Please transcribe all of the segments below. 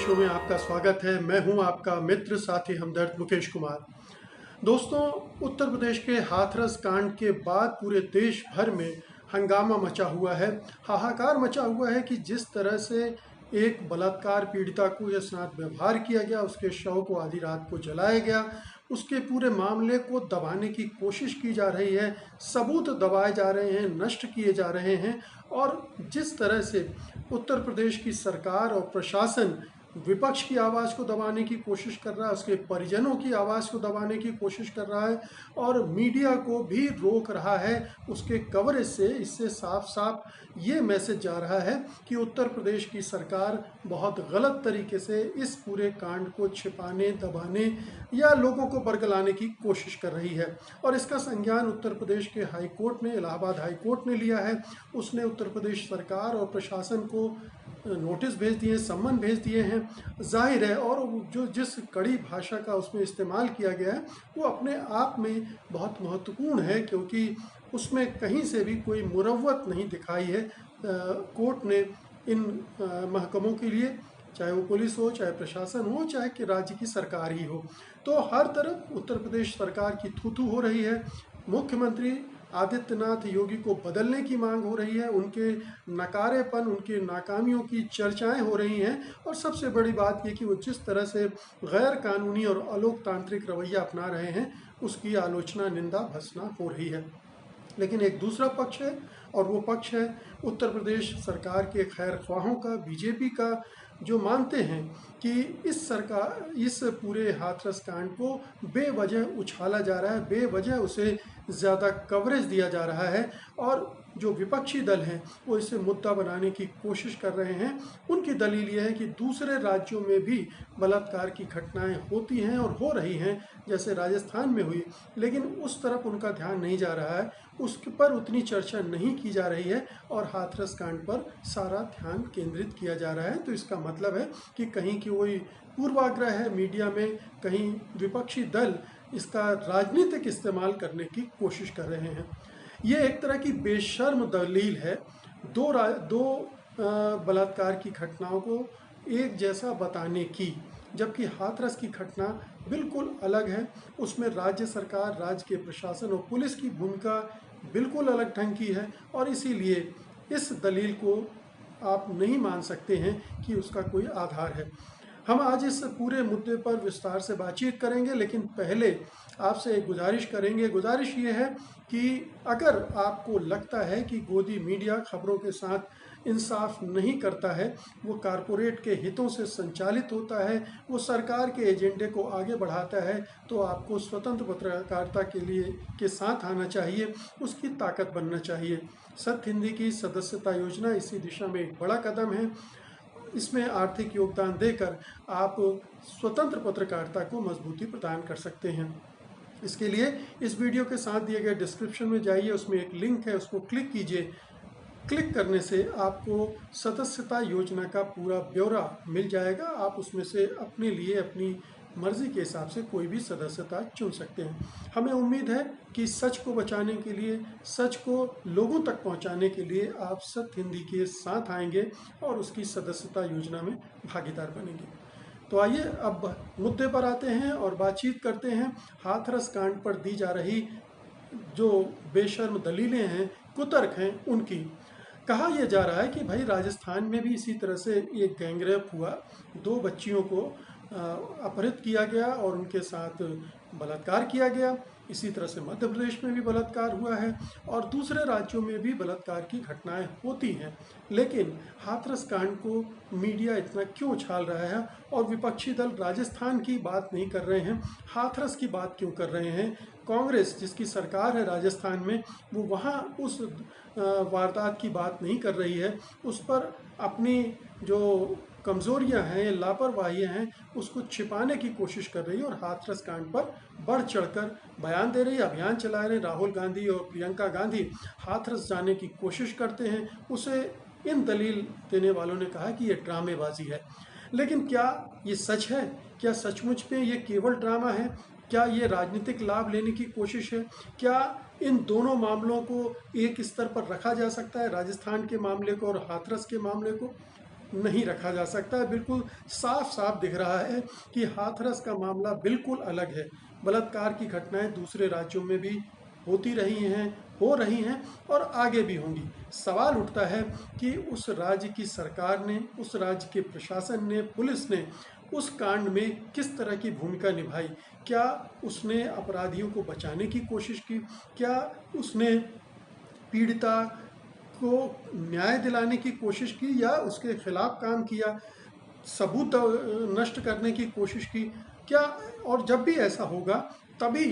Show में आपका स्वागत है। मैं हूं आपका मित्र साथी हमदर्द मुकेश कुमार। दोस्तों, उत्तर प्रदेश के हाथरस कांड के बाद पूरे देश भर में हंगामा मचा हुआ है, हाहाकार मचा हुआ है कि जिस तरह से एक बलात्कार पीड़िता को यह साथ व्यवहार किया गया, उसके शव को आधी रात को जलाया गया, उसके पूरे मामले को दबाने की कोशिश की जा रही है, सबूत दबाए जा रहे हैं, नष्ट किए जा रहे हैं। और जिस तरह से उत्तर प्रदेश की सरकार और प्रशासन विपक्ष की आवाज़ को दबाने की कोशिश कर रहा है, उसके परिजनों की आवाज़ को दबाने की कोशिश कर रहा है और मीडिया को भी रोक रहा है उसके कवरेज से, इससे साफ साफ ये मैसेज जा रहा है कि उत्तर प्रदेश की सरकार बहुत गलत तरीके से इस पूरे कांड को छिपाने, दबाने या लोगों को बरगलाने की कोशिश कर रही है। और इसका संज्ञान उत्तर प्रदेश के हाई कोर्ट ने, इलाहाबाद हाई कोर्ट ने लिया है। उसने उत्तर प्रदेश सरकार और प्रशासन को नोटिस भेज दिए, सम्मन भेज दिए हैं। जाहिर है, और जो जिस कड़ी भाषा का उसमें इस्तेमाल किया गया है वो अपने आप में बहुत महत्वपूर्ण है, क्योंकि उसमें कहीं से भी कोई मुरव्वत नहीं दिखाई है। कोर्ट ने इन महकमों के लिए, चाहे वो पुलिस हो, चाहे प्रशासन हो, चाहे कि राज्य की सरकार ही हो, तो हर तरफ उत्तर प्रदेश सरकार की थू-थू हो रही है। मुख्यमंत्री आदित्यनाथ योगी को बदलने की मांग हो रही है, उनके नकारेपन, उनकी नाकामियों की चर्चाएं हो रही हैं। और सबसे बड़ी बात ये कि वो जिस तरह से गैर कानूनी और अलोकतांत्रिक रवैया अपना रहे हैं, उसकी आलोचना, निंदा, भर्त्सना हो रही है। लेकिन एक दूसरा पक्ष है, और वो पक्ष है उत्तर प्रदेश सरकार के खैर ख्वाहों का, बीजेपी का, जो मानते हैं कि इस पूरे हाथरस कांड को बेवजह उछाला जा रहा है, बेवजह उसे ज़्यादा कवरेज दिया जा रहा है। और जो विपक्षी दल हैं वो इसे मुद्दा बनाने की कोशिश कर रहे हैं। उनकी दलील ये है कि दूसरे राज्यों में भी बलात्कार की घटनाएं होती हैं और हो रही हैं, जैसे राजस्थान में हुई, लेकिन उस तरफ उनका ध्यान नहीं जा रहा है, उस पर उतनी चर्चा नहीं की जा रही है और हाथरस कांड पर सारा ध्यान केंद्रित किया जा रहा है। तो इसका मतलब है कि कहीं की कोई पूर्वाग्रह है मीडिया में, कहीं विपक्षी दल इसका राजनीतिक इस्तेमाल करने की कोशिश कर रहे हैं। ये एक तरह की बेशर्म दलील है, दो बलात्कार की घटनाओं को एक जैसा बताने की, जबकि हाथरस की घटना बिल्कुल अलग है। उसमें राज्य सरकार, राज्य के प्रशासन और पुलिस की भूमिका बिल्कुल अलग ढंग की है, और इसीलिए इस दलील को आप नहीं मान सकते हैं कि उसका कोई आधार है। हम आज इस पूरे मुद्दे पर विस्तार से बातचीत करेंगे, लेकिन पहले आपसे एक गुजारिश करेंगे। गुजारिश ये है कि अगर आपको लगता है कि गोदी मीडिया खबरों के साथ इंसाफ नहीं करता है, वो कारपोरेट के हितों से संचालित होता है, वो सरकार के एजेंडे को आगे बढ़ाता है, तो आपको स्वतंत्र पत्रकारिता के साथ आना चाहिए, उसकी ताकत बनना चाहिए। सत्य हिंदी की सदस्यता योजना इसी दिशा में एक बड़ा कदम है। इसमें आर्थिक योगदान देकर आप स्वतंत्र पत्रकारिता को मजबूती प्रदान कर सकते हैं। इसके लिए इस वीडियो के साथ दिए गए डिस्क्रिप्शन में जाइए, उसमें एक लिंक है, उसको क्लिक कीजिए। क्लिक करने से आपको सदस्यता योजना का पूरा ब्यौरा मिल जाएगा। आप उसमें से अपने लिए, अपनी मर्जी के हिसाब से कोई भी सदस्यता चुन सकते हैं। हमें उम्मीद है कि सच को बचाने के लिए, सच को लोगों तक पहुंचाने के लिए आप सत्य हिंदी के साथ आएंगे और उसकी सदस्यता योजना में भागीदार बनेंगे। तो आइए अब मुद्दे पर आते हैं और बातचीत करते हैं हाथरस कांड पर दी जा रही जो बेशर्म दलीलें हैं, कुतर्क हैं, उनकी। कहा यह जा रहा है कि भाई राजस्थान में भी इसी तरह से एक गैंगरेप हुआ, 2 बच्चियों को अपहरित किया गया और उनके साथ बलात्कार किया गया। इसी तरह से मध्य प्रदेश में भी बलात्कार हुआ है और दूसरे राज्यों में भी बलात्कार की घटनाएं होती हैं। लेकिन हाथरस कांड को मीडिया इतना क्यों उछाल रहा है और विपक्षी दल राजस्थान की बात नहीं कर रहे हैं, हाथरस की बात क्यों कर रहे हैं? कांग्रेस जिसकी सरकार है राजस्थान में, वो वहाँ उस वारदात की बात नहीं कर रही है, उस पर अपनी जो कमज़ोरियां हैं, लापरवाहियां हैं, उसको छिपाने की कोशिश कर रही है और हाथरस कांड पर बढ़ चढ़कर बयान दे रही है, अभियान चला रहे हैं। राहुल गांधी और प्रियंका गांधी हाथरस जाने की कोशिश करते हैं। उसे इन दलील देने वालों ने कहा कि ये ड्रामेबाजी है। लेकिन क्या ये सच है? क्या सचमुच में ये केवल ड्रामा है? क्या ये राजनीतिक लाभ लेने की कोशिश है? क्या इन दोनों मामलों को एक स्तर पर रखा जा सकता है, राजस्थान के मामले को और हाथरस के मामले को? नहीं रखा जा सकता। बिल्कुल साफ साफ दिख रहा है कि हाथरस का मामला बिल्कुल अलग है। बलात्कार की घटनाएं दूसरे राज्यों में भी होती रही हैं, हो रही हैं और आगे भी होंगी। सवाल उठता है कि उस राज्य की सरकार ने, उस राज्य के प्रशासन ने, पुलिस ने उस कांड में किस तरह की भूमिका निभाई। क्या उसने अपराधियों को बचाने की कोशिश की? क्या उसने पीड़िता को न्याय दिलाने की कोशिश की या उसके खिलाफ काम किया, सबूत नष्ट करने की कोशिश की? क्या? और जब भी ऐसा होगा तभी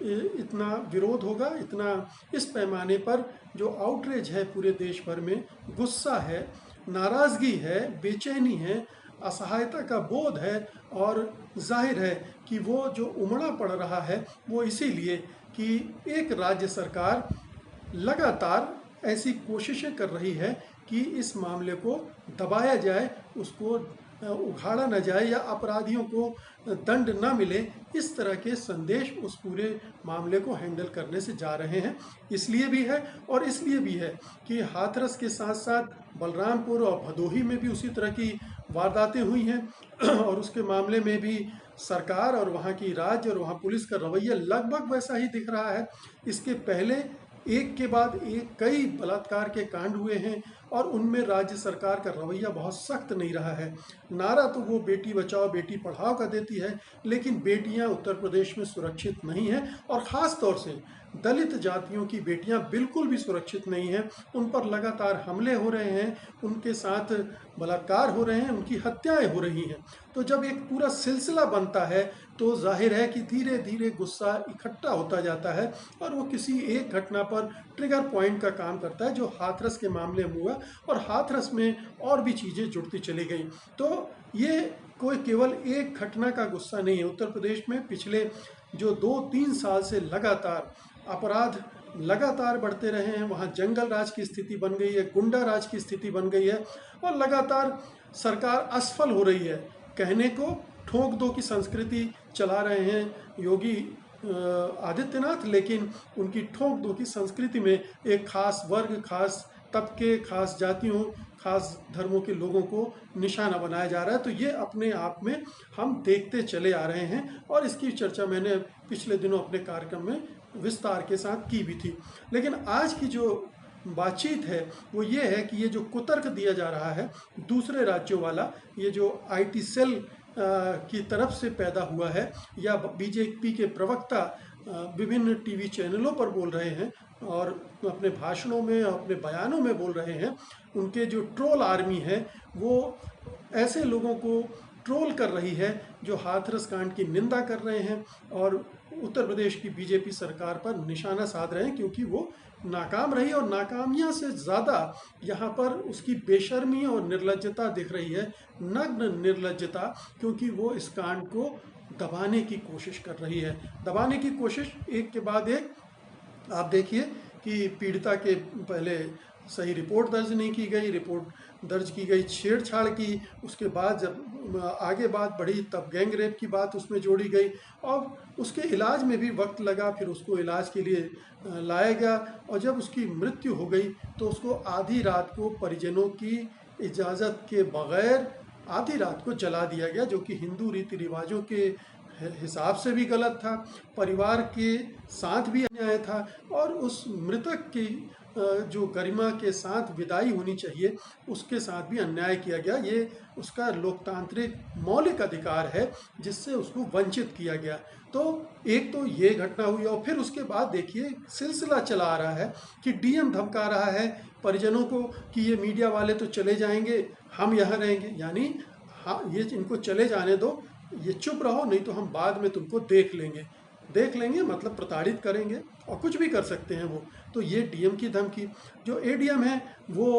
इतना विरोध होगा, इतना इस पैमाने पर जो आउटरीच है पूरे देश भर में, गुस्सा है, नाराज़गी है, बेचैनी है, असहायता का बोध है। और जाहिर है कि वो जो उमड़ा पड़ रहा है वो इसीलिए कि एक राज्य सरकार लगातार ऐसी कोशिशें कर रही है कि इस मामले को दबाया जाए, उसको उघाड़ा न जाए या अपराधियों को दंड न मिले। इस तरह के संदेश उस पूरे मामले को हैंडल करने से जा रहे हैं। इसलिए भी है और इसलिए भी है कि हाथरस के साथ साथ बलरामपुर और भदोही में भी उसी तरह की वारदातें हुई हैं और उसके मामले में भी सरकार और वहाँ की राज्य और वहाँ पुलिस का रवैया लगभग वैसा ही दिख रहा है। इसके पहले एक के बाद एक कई बलात्कार के कांड हुए हैं और उनमें राज्य सरकार का रवैया बहुत सख्त नहीं रहा है। नारा तो वो बेटी बचाओ बेटी पढ़ाओ का देती है, लेकिन बेटियां उत्तर प्रदेश में सुरक्षित नहीं हैं और ख़ास तौर से दलित जातियों की बेटियां बिल्कुल भी सुरक्षित नहीं हैं। उन पर लगातार हमले हो रहे हैं, उनके साथ बलात्कार हो रहे हैं, उनकी हत्याएं हो रही हैं। तो जब एक पूरा सिलसिला बनता है तो जाहिर है कि धीरे धीरे गुस्सा इकट्ठा होता जाता है और वो किसी एक घटना पर ट्रिगर पॉइंट का काम करता है, जो हाथरस के मामले में हुआ और हाथरस में और भी चीज़ें जुड़ती चली गई। तो ये कोई केवल एक घटना का गुस्सा नहीं है। उत्तर प्रदेश में पिछले जो 2-3 साल से लगातार अपराध लगातार बढ़ते रहे हैं, वहाँ जंगल राज की स्थिति बन गई है, गुंडा राज की स्थिति बन गई है और लगातार सरकार असफल हो रही है। कहने को ठोक दो की संस्कृति चला रहे हैं योगी आदित्यनाथ, लेकिन उनकी ठोक दो की संस्कृति में एक खास वर्ग, खास तबके, खास जातियों, खास धर्मों के लोगों को निशाना बनाया जा रहा है। तो ये अपने आप में हम देखते चले आ रहे हैं और इसकी चर्चा मैंने पिछले दिनों अपने कार्यक्रम में विस्तार के साथ की भी थी। लेकिन आज की जो बातचीत है वो ये है कि ये जो कुतर्क दिया जा रहा है दूसरे राज्यों वाला, ये जो आईटी सेल की तरफ से पैदा हुआ है या बीजेपी के प्रवक्ता विभिन्न टीवी चैनलों पर बोल रहे हैं और अपने भाषणों में, अपने बयानों में बोल रहे हैं, उनके जो ट्रोल आर्मी है वो ऐसे लोगों को ट्रोल कर रही है जो हाथरस कांड की निंदा कर रहे हैं और उत्तर प्रदेश की बीजेपी सरकार पर निशाना साध रहे हैं, क्योंकि वो नाकाम रही और नाकामियां से ज़्यादा यहाँ पर उसकी बेशर्मी और निर्लज्जता दिख रही है, नग्न निर्लज्जता, क्योंकि वो इस कांड को दबाने की कोशिश कर रही है। दबाने की कोशिश एक के बाद एक। आप देखिए कि पीड़िता के पहले सही रिपोर्ट दर्ज नहीं की गई, रिपोर्ट दर्ज की गई छेड़छाड़ की, उसके बाद जब आगे बात बढ़ी तब गैंग रेप की बात उसमें जोड़ी गई और उसके इलाज में भी वक्त लगा, फिर उसको इलाज के लिए लाया गया और जब उसकी मृत्यु हो गई तो उसको आधी रात को परिजनों की इजाज़त के बगैर आधी रात को जला दिया गया, जो कि हिंदू रीति रिवाजों के हिसाब से भी गलत था, परिवार के साथ भी अन्याय था और उस मृतक की जो गरिमा के साथ विदाई होनी चाहिए उसके साथ भी अन्याय किया गया। ये उसका लोकतांत्रिक मौलिक अधिकार है जिससे उसको वंचित किया गया। तो एक तो ये घटना हुई और फिर उसके बाद देखिए सिलसिला चला आ रहा है कि डीएम धमका रहा है परिजनों को कि ये मीडिया वाले तो चले जाएंगे, हम यहाँ रहेंगे, यानी हाँ ये इनको चले जाने दो, ये चुप रहो, नहीं तो हम बाद में तुमको देख लेंगे। देख लेंगे मतलब प्रताड़ित करेंगे और कुछ भी कर सकते हैं वो। तो ये डीएम की धमकी। जो एडीएम है वो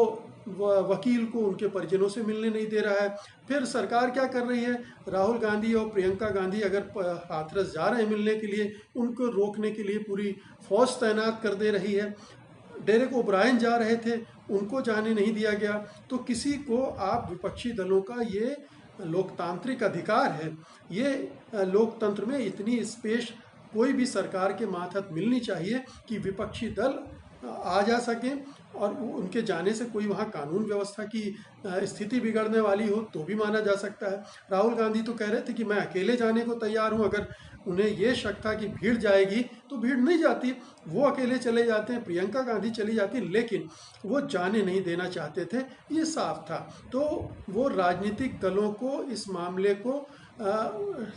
वकील को उनके परिजनों से मिलने नहीं दे रहा है। फिर सरकार क्या कर रही है, राहुल गांधी और प्रियंका गांधी अगर हाथरस जा रहे हैं मिलने के लिए, उनको रोकने के लिए पूरी फौज तैनात कर दे रही है। डेरेक ओब्रायन जा रहे थे, उनको जाने नहीं दिया गया। तो किसी को आप विपक्षी दलों का ये लोकतांत्रिक अधिकार है, ये लोकतंत्र में इतनी स्पेस कोई भी सरकार के मातहत मिलनी चाहिए कि विपक्षी दल आ जा सकें और उनके जाने से कोई वहाँ कानून व्यवस्था की स्थिति बिगड़ने वाली हो तो भी माना जा सकता है। राहुल गांधी तो कह रहे थे कि मैं अकेले जाने को तैयार हूँ, अगर उन्हें ये शक था कि भीड़ जाएगी तो भीड़ नहीं जाती, वो अकेले चले जाते हैं, प्रियंका गांधी चली जाती, लेकिन वो जाने नहीं देना चाहते थे, ये साफ था। तो वो राजनीतिक दलों को इस मामले को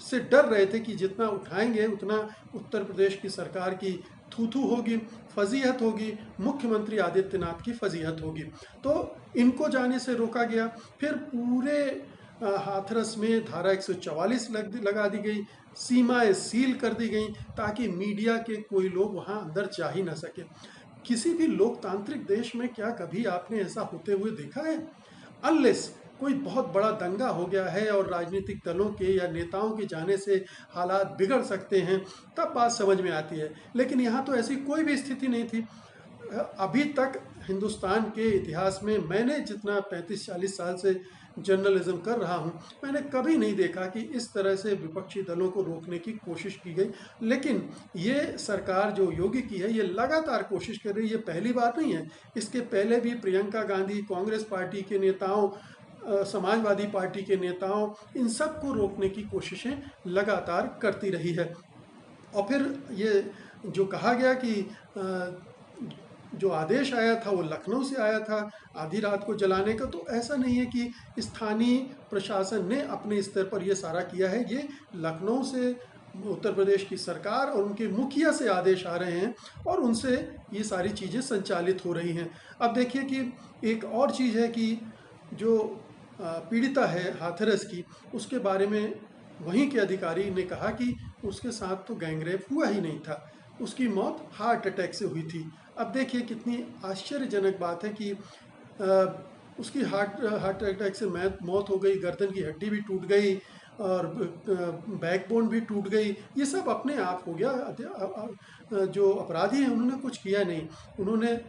से डर रहे थे कि जितना उठाएंगे उतना उत्तर प्रदेश की सरकार की थू-थू होगी, फजीहत होगी, मुख्यमंत्री आदित्यनाथ की फजीहत होगी। तो इनको जाने से रोका गया। फिर पूरे हाथरस में धारा 144 लगा दी गई, सीमाएं सील कर दी गई ताकि मीडिया के कोई लोग वहां अंदर जा ही ना सके। किसी भी लोकतांत्रिक देश में क्या कभी आपने ऐसा होते हुए देखा है? अनलेस कोई बहुत बड़ा दंगा हो गया है और राजनीतिक दलों के या नेताओं के जाने से हालात बिगड़ सकते हैं, तब बात समझ में आती है। लेकिन यहाँ तो ऐसी कोई भी स्थिति नहीं थी। अभी तक हिंदुस्तान के इतिहास में मैंने जितना 35-40 साल से जर्नलिज्म कर रहा हूँ, मैंने कभी नहीं देखा कि इस तरह से विपक्षी दलों को रोकने की कोशिश की गई। लेकिन ये सरकार जो योगी की है, ये लगातार कोशिश कर रही है, ये पहली बार नहीं है। इसके पहले भी प्रियंका गांधी, कांग्रेस पार्टी के नेताओं, समाजवादी पार्टी के नेताओं, इन सब को रोकने की कोशिशें लगातार करती रही है। और फिर ये जो कहा गया कि जो आदेश आया था वो लखनऊ से आया था आधी रात को जलाने का, तो ऐसा नहीं है कि स्थानीय प्रशासन ने अपने स्तर पर ये सारा किया है। ये लखनऊ से उत्तर प्रदेश की सरकार और उनके मुखिया से आदेश आ रहे हैं और उनसे ये सारी चीज़ें संचालित हो रही हैं। अब देखिए कि एक और चीज़ है कि जो पीड़िता है हाथरस की, उसके बारे में वहीं के अधिकारी ने कहा कि उसके साथ तो गैंगरेप हुआ ही नहीं था, उसकी मौत हार्ट अटैक से हुई थी। अब देखिए कितनी आश्चर्यजनक बात है कि उसकी हार्ट अटैक से मौत हो गई, गर्दन की हड्डी भी टूट गई और बैकबोन भी टूट गई। ये सब अपने आप हो गया। जो अपराधी हैं उन्होंने कुछ किया नहीं। उन्होंने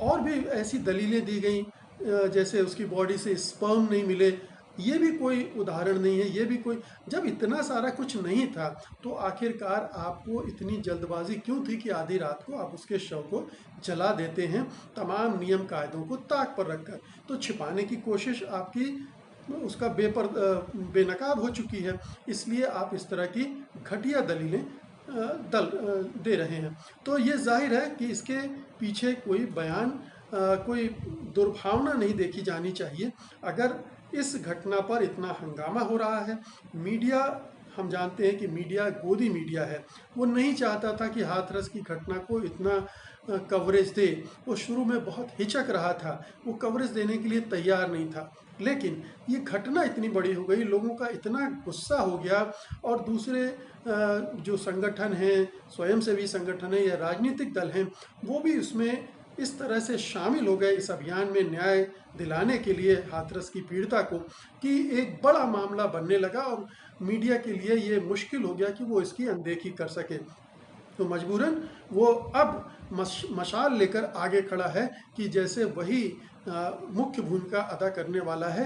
और भी ऐसी दलीलें दी गई जैसे उसकी बॉडी से स्पर्म नहीं मिले, ये भी कोई उदाहरण नहीं है। ये भी कोई, जब इतना सारा कुछ नहीं था तो आखिरकार आपको इतनी जल्दबाजी क्यों थी कि आधी रात को आप उसके शव को जला देते हैं तमाम नियम कायदों को ताक पर रखकर? तो छिपाने की कोशिश आपकी उसका बेनकाब हो चुकी है, इसलिए आप इस तरह की घटिया दलीलें दे रहे हैं। तो ये जाहिर है कि इसके पीछे कोई बयान, कोई दुर्भावना नहीं देखी जानी चाहिए। अगर इस घटना पर इतना हंगामा हो रहा है, मीडिया, हम जानते हैं कि मीडिया गोदी मीडिया है, वो नहीं चाहता था कि हाथरस की घटना को इतना कवरेज दे। वो शुरू में बहुत हिचक रहा था, वो कवरेज देने के लिए तैयार नहीं था। लेकिन ये घटना इतनी बड़ी हो गई, लोगों का इतना गुस्सा हो गया और दूसरे जो संगठन हैं, स्वयंसेवी संगठन है या राजनीतिक दल हैं, वो भी उसमें इस तरह से शामिल हो गए इस अभियान में न्याय दिलाने के लिए हाथरस की पीड़िता को, कि एक बड़ा मामला बनने लगा और मीडिया के लिए ये मुश्किल हो गया कि वो इसकी अनदेखी कर सके। तो मजबूरन वो अब मशाल लेकर आगे खड़ा है कि जैसे वही मुख्य भूमिका अदा करने वाला है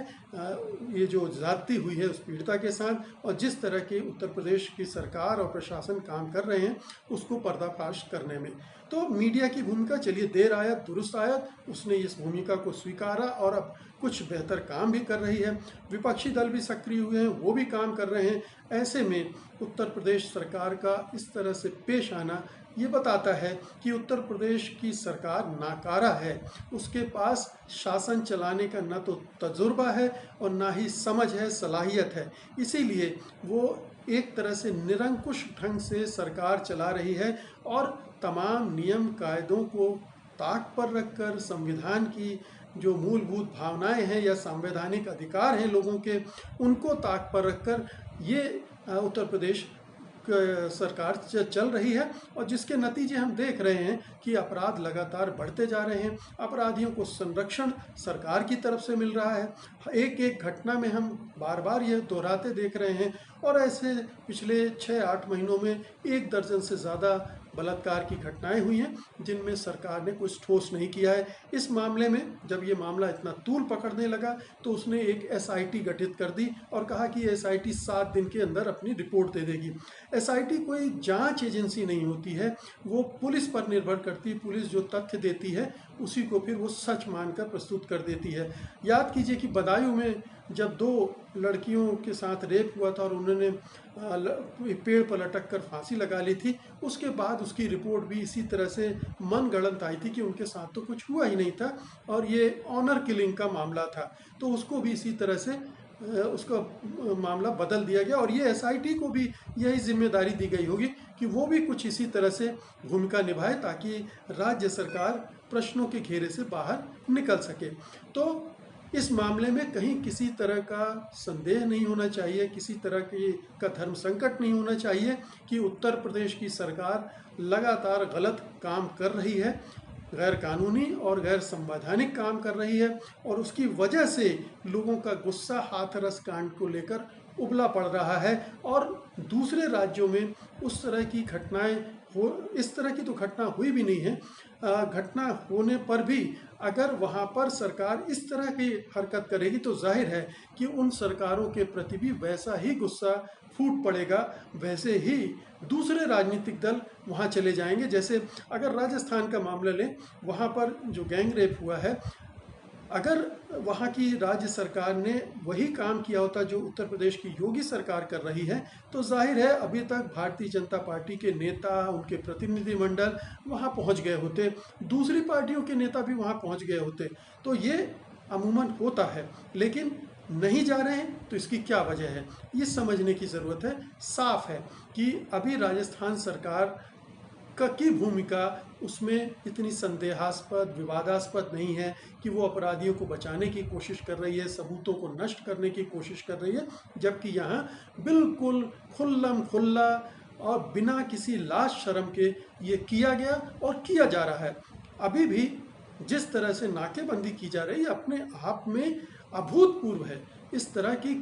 ये जो ज्यादती हुई है उस पीड़िता के साथ, और जिस तरह के उत्तर प्रदेश की सरकार और प्रशासन काम कर रहे हैं उसको पर्दाफाश करने में। तो मीडिया की भूमिका, चलिए देर आयत दुरुस्त आयत, उसने इस भूमिका को स्वीकारा और अब कुछ बेहतर काम भी कर रही है। विपक्षी दल भी सक्रिय हुए हैं, वो भी काम कर रहे हैं। ऐसे में उत्तर प्रदेश सरकार का इस तरह से पेश आना ये बताता है कि उत्तर प्रदेश की सरकार नाकारा है। उसके पास शासन चलाने का न तो तजुर्बा है और ना ही समझ है, सलाहियत है। इसीलिए वो एक तरह से निरंकुश ढंग से सरकार चला रही है और तमाम नियम कायदों को ताक पर रखकर, संविधान की जो मूलभूत भावनाएं हैं या संवैधानिक अधिकार हैं लोगों के, उनको ताक पर रखकर ये उत्तर प्रदेश सरकार चल रही है। और जिसके नतीजे हम देख रहे हैं कि अपराध लगातार बढ़ते जा रहे हैं, अपराधियों को संरक्षण सरकार की तरफ से मिल रहा है। एक एक घटना में हम बार बार ये दोहराते देख रहे हैं, और ऐसे पिछले 6-8 महीनों में 1 दर्जन से ज़्यादा बलात्कार की घटनाएं हुई हैं जिनमें सरकार ने कुछ ठोस नहीं किया है। इस मामले में जब ये मामला इतना तूल पकड़ने लगा तो उसने एक एसआईटी गठित कर दी और कहा कि एसआईटी 7 दिन के अंदर अपनी रिपोर्ट दे देगी। एसआईटी कोई जांच एजेंसी नहीं होती है, वो पुलिस पर निर्भर करती है। पुलिस जो तथ्य देती है उसी को फिर वो सच मानकर प्रस्तुत कर देती है। याद कीजिए कि बदायूं में जब 2 लड़कियों के साथ रेप हुआ था और उन्होंने पेड़ पर लटक कर फांसी लगा ली थी, उसके बाद उसकी रिपोर्ट भी इसी तरह से मनगढ़ंत आई थी कि उनके साथ तो कुछ हुआ ही नहीं था और ये ऑनर किलिंग का मामला था। तो उसको भी इसी तरह से उसका मामला बदल दिया गया और ये एसआईटी को भी यही जिम्मेदारी दी गई होगी कि वो भी कुछ इसी तरह से भूमिका निभाए ताकि राज्य सरकार प्रश्नों के घेरे से बाहर निकल सके। तो इस मामले में कहीं किसी तरह का संदेह नहीं होना चाहिए, किसी तरह का धर्म संकट नहीं होना चाहिए कि उत्तर प्रदेश की सरकार लगातार गलत काम कर रही है, गैर कानूनी और गैर संवैधानिक काम कर रही है और उसकी वजह से लोगों का गुस्सा हाथरस कांड को लेकर उबला पड़ रहा है। और दूसरे राज्यों में उस तरह की घटनाएं हो, इस तरह की तो घटना हुई भी नहीं है। घटना होने पर भी अगर वहाँ पर सरकार इस तरह की हरकत करेगी तो जाहिर है कि उन सरकारों के प्रति भी वैसा ही गुस्सा फूट पड़ेगा, वैसे ही दूसरे राजनीतिक दल वहाँ चले जाएंगे। जैसे अगर राजस्थान का मामला लें, वहाँ पर जो गैंग रेप हुआ है, अगर वहाँ की राज्य सरकार ने वही काम किया होता जो उत्तर प्रदेश की योगी सरकार कर रही है तो जाहिर है अभी तक भारतीय जनता पार्टी के नेता, उनके प्रतिनिधिमंडल वहाँ पहुँच गए होते, दूसरी पार्टियों के नेता भी वहाँ पहुँच गए होते। तो ये अमूमन होता है, लेकिन नहीं जा रहे हैं तो इसकी क्या वजह है ये समझने की ज़रूरत है। साफ है कि अभी राजस्थान सरकार की भूमिका उसमें इतनी संदेहास्पद, विवादास्पद नहीं है कि वो अपराधियों को बचाने की कोशिश कर रही है, सबूतों को नष्ट करने की कोशिश कर रही है, जबकि यहाँ बिल्कुल खुल्लम खुल्ला और बिना किसी लाज शर्म के ये किया गया और किया जा रहा है। अभी भी जिस तरह से नाकेबंदी की जा रही है अपने आप में अभूतपूर्व है। इस तरह की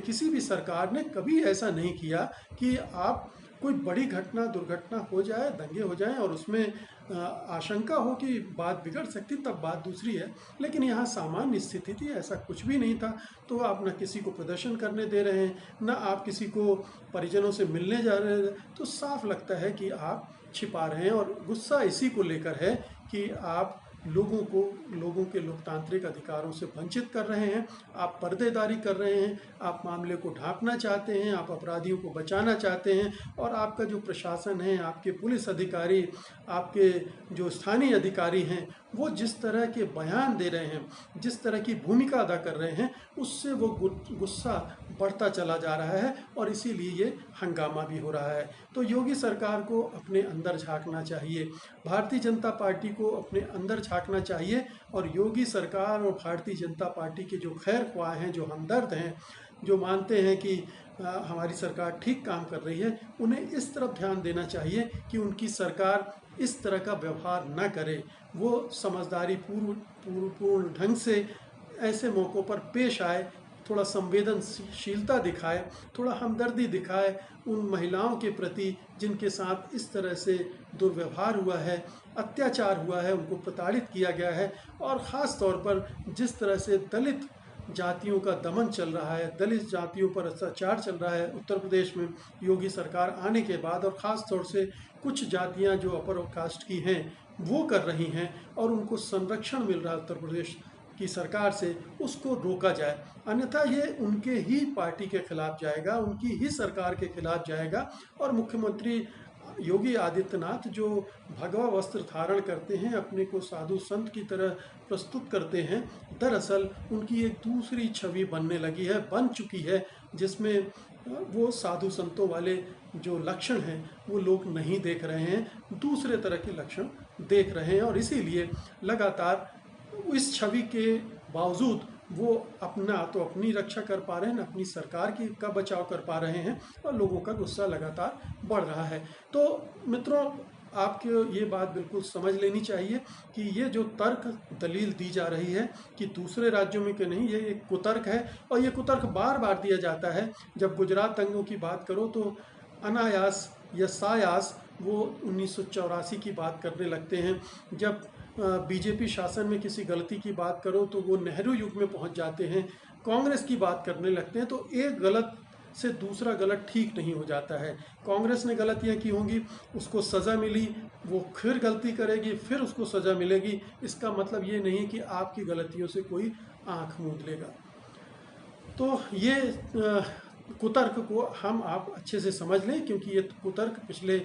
किसी भी सरकार ने कभी ऐसा नहीं किया कि आप कोई बड़ी घटना, दुर्घटना हो जाए, दंगे हो जाएं और उसमें आशंका हो कि बात बिगड़ सकती, तब बात दूसरी है। लेकिन यहाँ सामान्य स्थिति थी, ऐसा कुछ भी नहीं था। तो आप न किसी को प्रदर्शन करने दे रहे हैं, न आप किसी को परिजनों से मिलने जा रहे हैं, तो साफ लगता है कि आप छिपा रहे हैं। और गुस्सा इसी को लेकर है कि आप लोगों के लोकतांत्रिक अधिकारों से वंचित कर रहे हैं, आप पर्देदारी कर रहे हैं, आप मामले को ढांपना चाहते हैं, आप अपराधियों को बचाना चाहते हैं और आपका जो प्रशासन है, आपके पुलिस अधिकारी, आपके जो स्थानीय अधिकारी हैं, वो जिस तरह के बयान दे रहे हैं, जिस तरह की भूमिका अदा कर रहे हैं, उससे वो गुस्सा बढ़ता चला जा रहा है और इसीलिए ये हंगामा भी हो रहा है। तो योगी सरकार को अपने अंदर झांकना चाहिए, भारतीय जनता पार्टी को अपने अंदर झांकना चाहिए और योगी सरकार और भारतीय जनता पार्टी के जो खैर ख्वाह हैं, जो हमदर्द हैं, जो मानते हैं कि हमारी सरकार ठीक काम कर रही है, उन्हें इस तरफ ध्यान देना चाहिए कि उनकी सरकार इस तरह का व्यवहार न करे। वो समझदारी पूर्ण ढंग से ऐसे मौक़ों पर पेश आए, थोड़ा संवेदनशीलता दिखाए, थोड़ा हमदर्दी दिखाए उन महिलाओं के प्रति जिनके साथ इस तरह से दुर्व्यवहार हुआ है, अत्याचार हुआ है, उनको प्रताड़ित किया गया है। और ख़ास तौर पर जिस तरह से दलित जातियों का दमन चल रहा है, दलित जातियों पर अत्याचार चल रहा है उत्तर प्रदेश में योगी सरकार आने के बाद, और ख़ास तौर से कुछ जातियां जो अपर कास्ट की हैं वो कर रही हैं और उनको संरक्षण मिल रहा है उत्तर प्रदेश की सरकार से, उसको रोका जाए। अन्यथा ये उनके ही पार्टी के खिलाफ जाएगा, उनकी ही सरकार के खिलाफ जाएगा। और मुख्यमंत्री योगी आदित्यनाथ जो भगवा वस्त्र धारण करते हैं, अपने को साधु संत की तरह प्रस्तुत करते हैं, दरअसल उनकी एक दूसरी छवि बनने लगी है, बन चुकी है, जिसमें वो साधु संतों वाले जो लक्षण हैं वो लोग नहीं देख रहे हैं, दूसरे तरह के लक्षण देख रहे हैं। और इसीलिए लगातार इस छवि के बावजूद वो अपनी रक्षा कर पा रहे हैं, अपनी सरकार की बचाव कर पा रहे हैं और लोगों का गुस्सा लगातार बढ़ रहा है। तो मित्रों, आपको ये बात बिल्कुल समझ लेनी चाहिए कि ये जो तर्क दलील दी जा रही है कि दूसरे राज्यों में कि नहीं, ये एक कुतर्क है और ये कुतर्क बार बार दिया जाता है। जब गुजरात दंगों की बात करो तो अनायास या सायास वो 1984 की बात करने लगते हैं। जब बीजेपी शासन में किसी गलती की बात करो तो वो नेहरू युग में पहुंच जाते हैं। कांग्रेस की बात करने लगते हैं तो एक गलत से दूसरा गलत ठीक नहीं हो जाता है। कांग्रेस ने गलतियां की होंगी, उसको सज़ा मिली, वो फिर गलती करेगी, फिर उसको सज़ा मिलेगी। इसका मतलब ये नहीं कि आपकी गलतियों से कोई आंख मूंद लेगा। तो ये कुतर्क को हम आप अच्छे से समझ लें, क्योंकि ये कुतर्क पिछले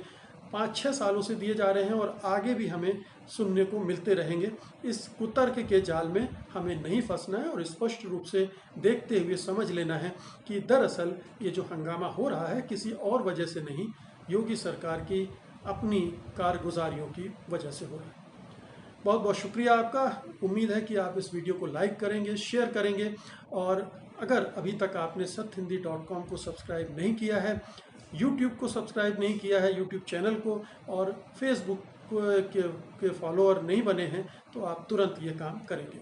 5-6 सालों से दिए जा रहे हैं और आगे भी हमें सुनने को मिलते रहेंगे। इस कुतर्क के जाल में हमें नहीं फंसना है और स्पष्ट रूप से देखते हुए समझ लेना है कि दरअसल ये जो हंगामा हो रहा है किसी और वजह से नहीं, योगी सरकार की अपनी कारगुजारियों की वजह से हो रहा है। बहुत बहुत शुक्रिया आपका। उम्मीद है कि आप इस वीडियो को लाइक करेंगे, शेयर करेंगे और अगर अभी तक आपने satyhindi.com को सब्सक्राइब नहीं किया है, YouTube को सब्सक्राइब नहीं किया है, YouTube चैनल को, और Facebook के फॉलोअर नहीं बने हैं, तो आप तुरंत ये काम करेंगे।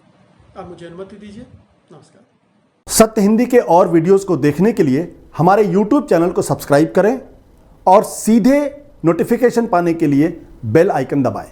आप मुझे अनुमति दीजिए। नमस्कार। सत्य हिंदी के और वीडियोस को देखने के लिए हमारे YouTube चैनल को सब्सक्राइब करें और सीधे नोटिफिकेशन पाने के लिए बेल आइकन दबाएं।